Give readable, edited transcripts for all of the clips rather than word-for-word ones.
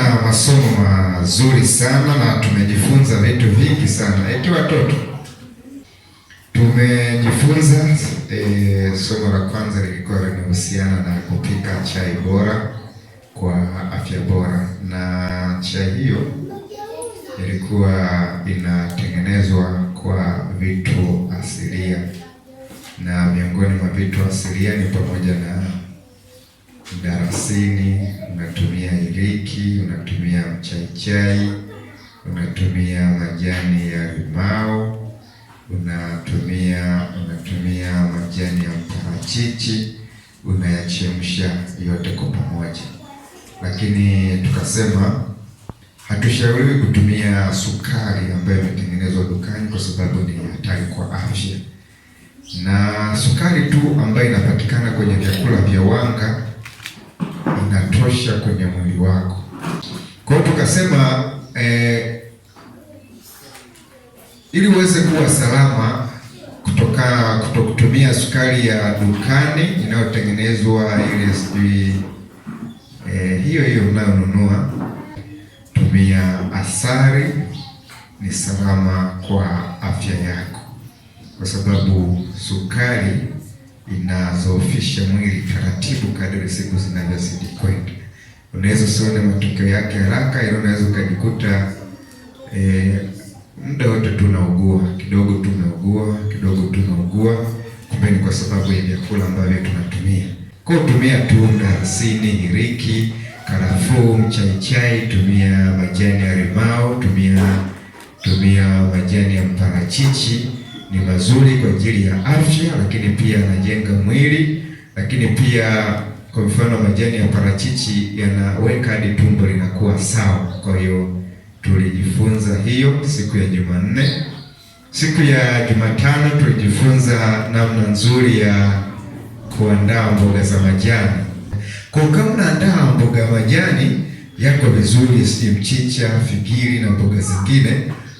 na masomo mazuri sana na tumejifunza vitu vingi sana. Eti watoto tumejifunza somo la kwanza lilikuwa linahusiana na kupika chai bora kwa afya bora, na chai hiyo ilikuwa inatengenezwa kwa vitu asilia, na miongoni mwa vitu asilia ni pamoja na mdalasini, unatumia iliki, unatumia mchaichai, unatumia majani ya limao, unatumia majani ya mparachichi, unayachemsha yote kwa pamoja. Lakini tukasema hatushauriwi kutumia sukari ambayo imetengenezwa dukani kwa sababu ni hatari kwa afya, na sukari tu ambayo inapatikana kwenye vyakula vya wanga inatosha kwenye mwili wako. Kwa hiyo tukasema ili uweze kuwa salama kutokutumia sukari ya dukani inayotengenezwa ile sijui hiyo unayonunua, tumia asali, ni salama kwa afya yako, kwa sababu sukari inazoofisha mwili taratibu kadri siku zinavyozidi kwenda. Unaweza usione matokeo yake haraka, ila unaweza ukajikuta muda wote tunaugua, kidogo tunaugua, kumbe ni kwa sababu ya vyakula ambavyo tunatumia. Kwa hiyo tumia tu mdalasini, iliki, karafuu, mchaichai, tumia majani ya limao, tumia majani ya mparachichi. Ni mazuri kwa ajili ya afya, lakini pia yanajenga mwili, lakini pia kwa mfano majani ya parachichi yanaweka hadi tumbo linakuwa sawa. Kwa hiyo tulijifunza hiyo siku ya Jumanne. Siku ya Jumatano tulijifunza namna nzuri ya kuandaa mboga za majani. Kwa kama unaandaa mboga ya majani yako vizuri, si mchicha, figiri na mboga zingine,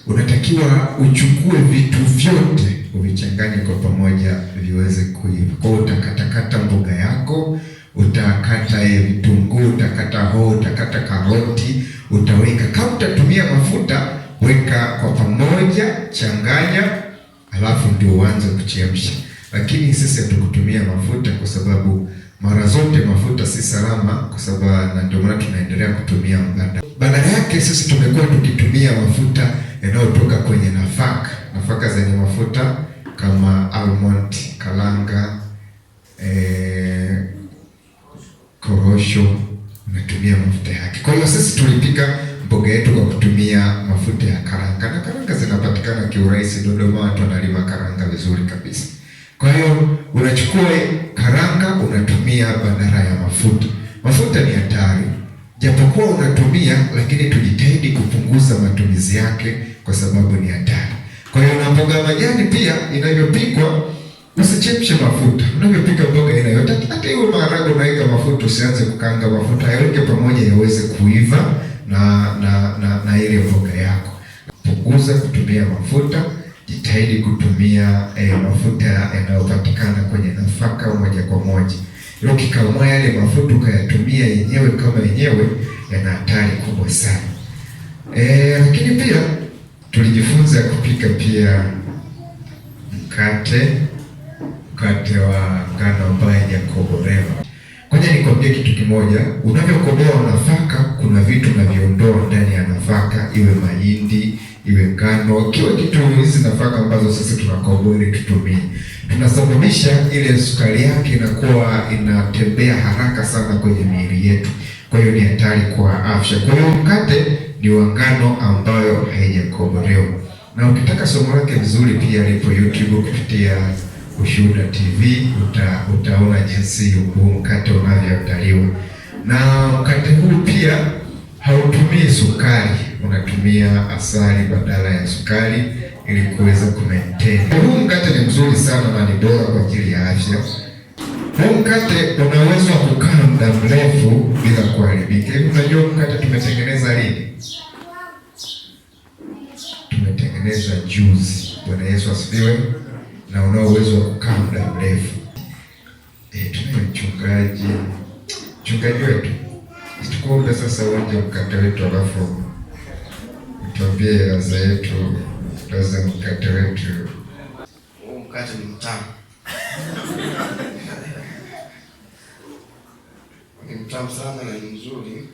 unatakiwa uchukue vitu vyote uvichanganye kwa pamoja viweze kuiva. Kwa utakatakata mboga yako, utakata vitunguu, utakata hoho, utakata karoti, utaweka. Kama utatumia mafuta, weka kwa pamoja, changanya, alafu ndio uanze kuchemsha. Lakini sisi hatukutumia mafuta kwa sababu mara zote mafuta si salama, kwa sababu na ndio maana tunaendelea kutumia mbadala. Badala yake sisi tumekuwa tukitumia mafuta yanayotoka kwenye nafaka zenye mafuta kama almond, kalanga, korosho, unatumia mafuta yake. Kwa hiyo sisi tulipika mboga yetu kwa kutumia mafuta ya karanga, na karanga zinapatikana kiurahisi Dodoma, watu wanalima karanga vizuri kabisa. Kwa hiyo unachukua karanga unatumia badala ya mafuta. Mafuta ni hatari, japokuwa unatumia, lakini tujitahidi kupunguza matumizi yake kwa sababu ni hatari. Kwa hiyo na mboga majani pia inavyopikwa usichemshe mafuta. Unavyopika mboga yoyote, hata hiyo maharagwe unaweka mafuta, usianze kukaanga mafuta, yaweke pamoja yaweze kuiva na ile mboga yako. Punguza kutumia mafuta, jitahidi kutumia mafuta yanayopatikana kwenye nafaka moja kwa moja. Ile ukikamua yale mafuta ukayatumia yenyewe kama yenyewe, yana hatari kubwa sana. Lakini pia tulijifunza kupika pia mkate wa ngano ambayo haijakobolewa. Ngoja nikwambie kitu kimoja, unavyokoboa nafaka kuna vitu unaviondoa ndani ya nafaka, iwe mahindi, iwe ngano, kiwe kitu. Hizi nafaka ambazo sisi tunakoboa ili tutumie, tunasababisha ile sukari yake inakuwa inatembea haraka sana kwenye miili yetu. Kwa hiyo ni hatari kwa afya. Kwa hiyo mkate ni wa ngano ambayo haijakobolewa. Na ukitaka somo lake vizuri pia lipo YouTube kupitia Ushuhuda TV, utaona jinsi huu mkate unavyoandaliwa. Na mkate huu pia hautumii sukari, unatumia asali badala ya sukari ili kuweza kumaintain. Huu mkate ni mzuri sana na ni bora kwa ajili ya afya. Huu mkate unaweza kukaa muda mrefu bila kuharibika. Hivi unajua mkate tumetengeneza lini? Tumetengeneza juzi. Bwana Yesu asifiwe. Na unao uwezo wa kukaa muda mrefu. Tunaye mchungaji wetu Tukuombe sasa uonje mkate wetu, alafu tuambie ladha yetu, ladha mkate wetu. Huu mkate ni mtamu. Ni mtamu sana na ni mzuri.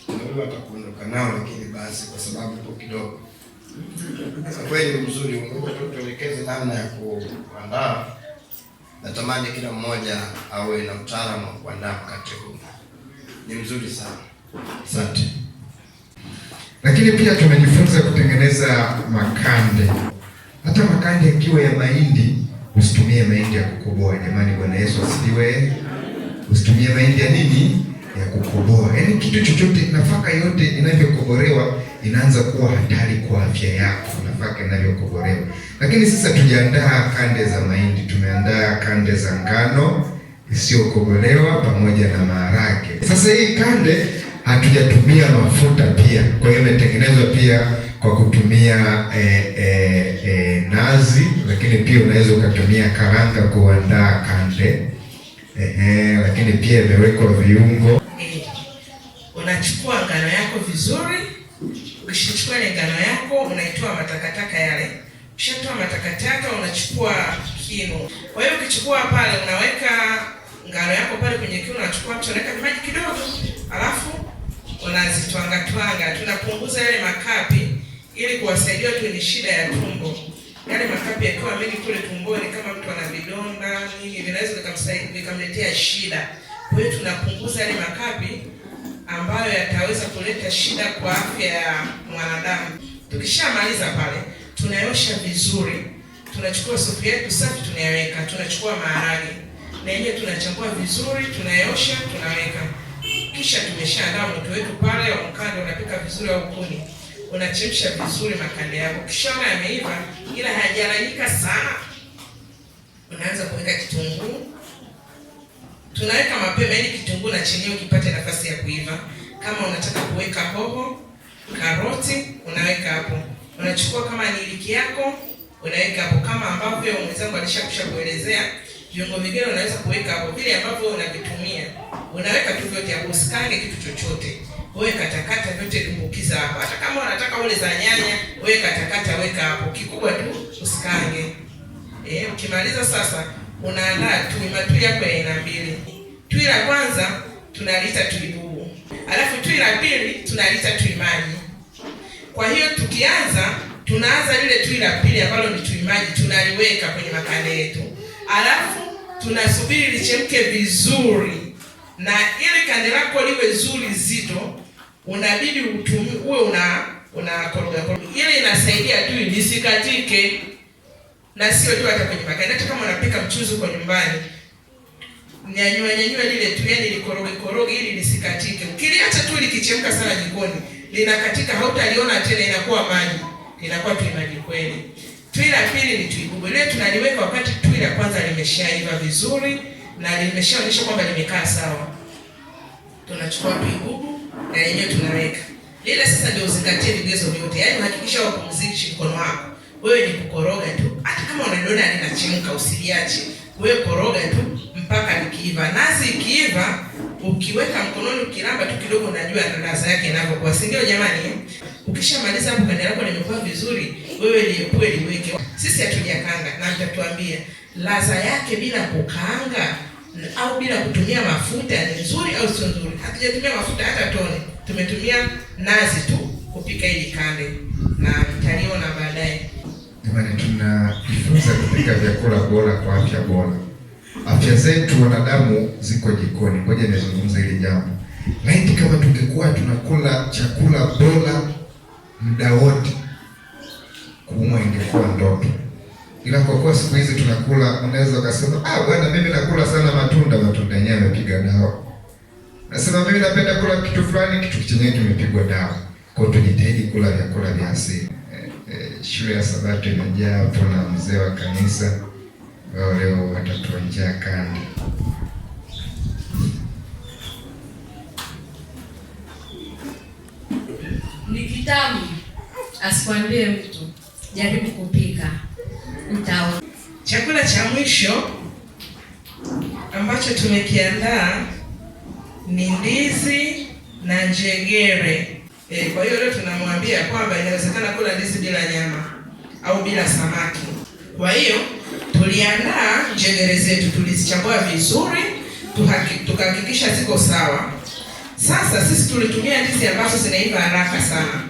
Ndio atakuondoka nao, lakini basi kwa sababu tu kidogo. Kweli ni mzuri. Mungu tuelekeze namna ya kuandaa. Natamani kila mmoja awe na mtaalamu wa kuandaa mkate huu. Ni mzuri sana. Asante. Lakini pia tumejifunza kutengeneza makande. Hata makande yakiwa ya mahindi, usitumie mahindi ya kukoboa. Jamani, Bwana Yesu asifiwe. Usitumie mahindi ya nini? Ya kukoboa. Yaani kitu chochote, nafaka yote inavyokobolewa inaanza kuwa hatari kwa afya yako, nafaka inavyokobolewa. Lakini sasa tujiandaa kande za mahindi, tumeandaa kande za ngano isiyokobolewa pamoja na maharage. Sasa hii kande hatujatumia mafuta pia, kwa hiyo imetengenezwa pia kwa kutumia nazi, lakini pia unaweza ukatumia karanga kuandaa kande. Lakini pia imewekwa viungo. Unachukua ngano yako vizuri. Ukishachukua ile ngano yako unaitoa matakataka yale. Ukishatoa matakataka unachukua kinu. Kwa hiyo ukichukua pale unaweka ngano yako pale kwenye kinu, unachukua unaweka maji kidogo. Alafu unazitwanga. Tunapunguza yale makapi ili kuwasaidia watu wenye shida ya tumbo. Yale makapi yakiwa mengi kule tumboni, kama mtu ana vidonda nini, vinaweza vikamletea shida. Kwa hiyo tunapunguza yale makapi ambayo yataweza kuleta shida kwa afya ya mwanadamu. Tukishamaliza pale, tunayosha vizuri. Tunachukua sufuria yetu safi, tunayaweka. Tunachukua maharage na yenyewe tunachambua vizuri, tunayosha, tunaweka. Kisha tumeshaandaa moto wetu pale wa mkande, unapika vizuri au kuni. Unachemsha vizuri makande yako. Kishaona yameiva ila hayajalainika sana, unaanza kuweka kitunguu. Tunaweka mapema ili kitunguu na chenyewe kipate nafasi ya kuiva. Kama unataka kuweka hoho, karoti, unaweka hapo. Unachukua kama ni iliki yako, unaweka hapo kama ambavyo mwenzangu alishakusha kuelezea. Viungo vingine unaweza kuweka hapo vile ambavyo unavitumia. Unaweka tu vyote hapo, usikange kitu chochote. Wewe katakata vyote, dumbukiza hapo. Hata kama unataka ule za nyanya, wewe katakata weka hapo. Kikubwa tu usikange. Ukimaliza sasa unaandaa tui yako ya aina mbili. Tui la kwanza tunalita tui bubu. Alafu tui la pili tunalita tui maji. Kwa hiyo tunaanza lile tui la pili ambalo ni tui maji, tunaliweka kwenye makande yetu. Alafu tunasubiri lichemke vizuri. Na ili kande lako liwe zuri zito, unabidi uwe unakoroga. Ile inasaidia tui lisikatike. Na sio tu hata kwenye makande, hata kama unapika mchuzi kwa nyumbani, nyanyua lile tui, yani likoroge ili lisikatike. Ukiliacha tu likichemka sana jikoni, linakatika, hautaliona tena, inakuwa maji. Inakuwa tui maji kweli. Tui la pili ni tui bubu. Lile tunaliweka wakati tui la kwanza limeshaiva vizuri na limeshaonyesha kwamba limekaa sawa. Tunachukua tui bubu na yenyewe tunaweka. Lile sasa ndio uzingatie vigezo vyote. Yaani hakikisha wapumzishi mkono wako. Wewe ni kukoroga tu. Hata kama unaliona linachemka usiliache. Wewe koroga tu mpaka likiiva. Nazi ikiiva, ukiweka mkononi ukilamba tu kidogo, unajua ladha yake inavyokuwa. Si ndio jamani? Ukishamaliza hapo kande lako limekuwa vizuri, wewe liweke. Sisi hatujakanga na mtatuambia ladha yake bila kukaanga au bila kutumia mafuta ni nzuri au sio nzuri. Hatujatumia mafuta hata tone. Tumetumia nazi tu kupika hili kande na mtaliona baadaye. Jamani, tunajifunza kupika vyakula bora kwa afya bora. Afya zetu wanadamu ziko jikoni. Ngoja nizungumze hili jambo. Laiti kama tungekuwa tunakula chakula bora muda wote, kuumwa ingekuwa ndoto. Ila kwa kuwa siku hizi tunakula, unaweza ukasema, bwana mimi nakula sana matunda yenyewe yamepiga dawa. Nasema mimi napenda kula kitu fulani, kitu chenyewe kimepigwa dawa. Kwa hiyo tujitahidi kula vyakula vya asili. Shule ya Sabato imejaa hapo na mzee wa kanisa. Leo watatuonjea kande. Ni kitamu, asikwambie mtu. Jaribu kupika, utaona. Chakula cha mwisho ambacho tumekiandaa ni ndizi na njegere. Kwa hiyo leo tunamwambia kwamba inawezekana kula ndizi bila nyama au bila samaki. Kwa hiyo tuliandaa njegere zetu, tulizichagua vizuri, tukahakikisha ziko sawa. Sasa sisi tulitumia ndizi ambazo zinaiva haraka sana.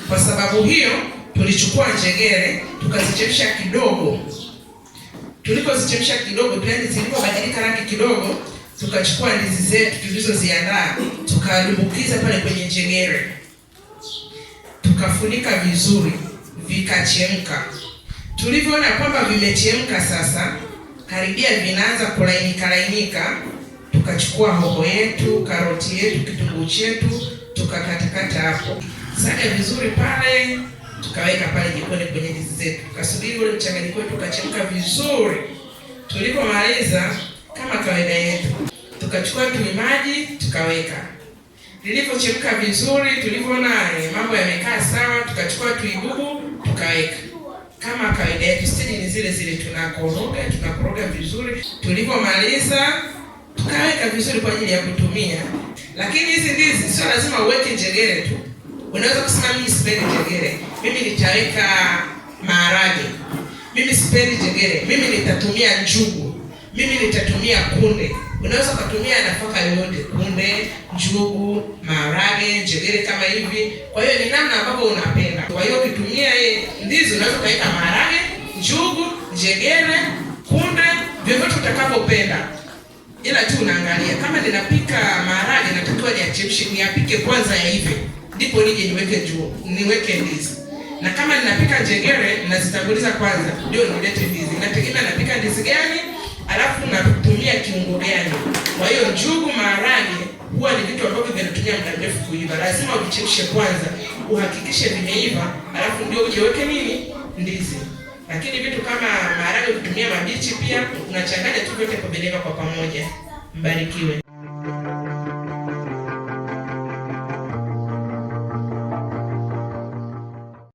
Kwa sababu hiyo tulichukua njegere tukazichemsha kidogo. Tulipozichemsha kidogo, yani zilipobadilika rangi kidogo, tukachukua ndizi zetu tulizoziandaa tukadumbukiza pale kwenye njegere. Tukafunika vizuri, vikachemka. Tulivyoona kwamba vimechemka sasa, karibia vinaanza kulainika, tukachukua hoho yetu, karoti yetu, kitunguu chetu, tukakatakata hapo. Saga vizuri pale, tukaweka pale jikoni kwenye ndizi zetu. Tukasubiri ule mchanganyiko wetu ukachemka vizuri. Tulipomaliza kama kawaida yetu, tukachukua maji tukaweka. Lilipochemka vizuri, tulivyoona mambo yamekaa sawa, tukachukua tuibubu tukaweka. Kama kawaida yetu, stage ni zile zile, tunakoroga vizuri. Tulipomaliza tukaweka vizuri kwa ajili ya kutumia. Lakini hizi ndizi sio lazima uweke njegere tu. Unaweza kusema mimi sipendi njegere, mimi nitaweka maharage. Mimi sipendi njegere, mimi nitatumia njugu. Mimi nitatumia kunde. Unaweza kutumia nafaka yoyote, kunde, njugu, maharage, njegere kama hivi. Kwa hiyo ni namna ambavyo unapenda. Kwa hiyo ukitumia ndizi unaweza kuweka maharage, njugu, njegere, kunde, vyovyote utakavyopenda. Ila tu unaangalia kama ninapika maharage natakiwa niapike kwanza yaive, ndipo nije niweke ndizi. Na kama ninapika njegere nazitanguliza kwanza ndio nilete ndizi. Nategemea napika ndizi gani, alafu natumia kiungo gani. Kwa hiyo njugu, maharage huwa ni vitu ambavyo vinatumia muda mrefu kuiva. Lazima uvichemshe kwanza, uhakikishe vimeiva, alafu ndio ujeweke ndizi. Lakini vitu kama maharage ukitumia mabichi pia unachanganya tu vyote kwa pamoja. Mbarikiwe.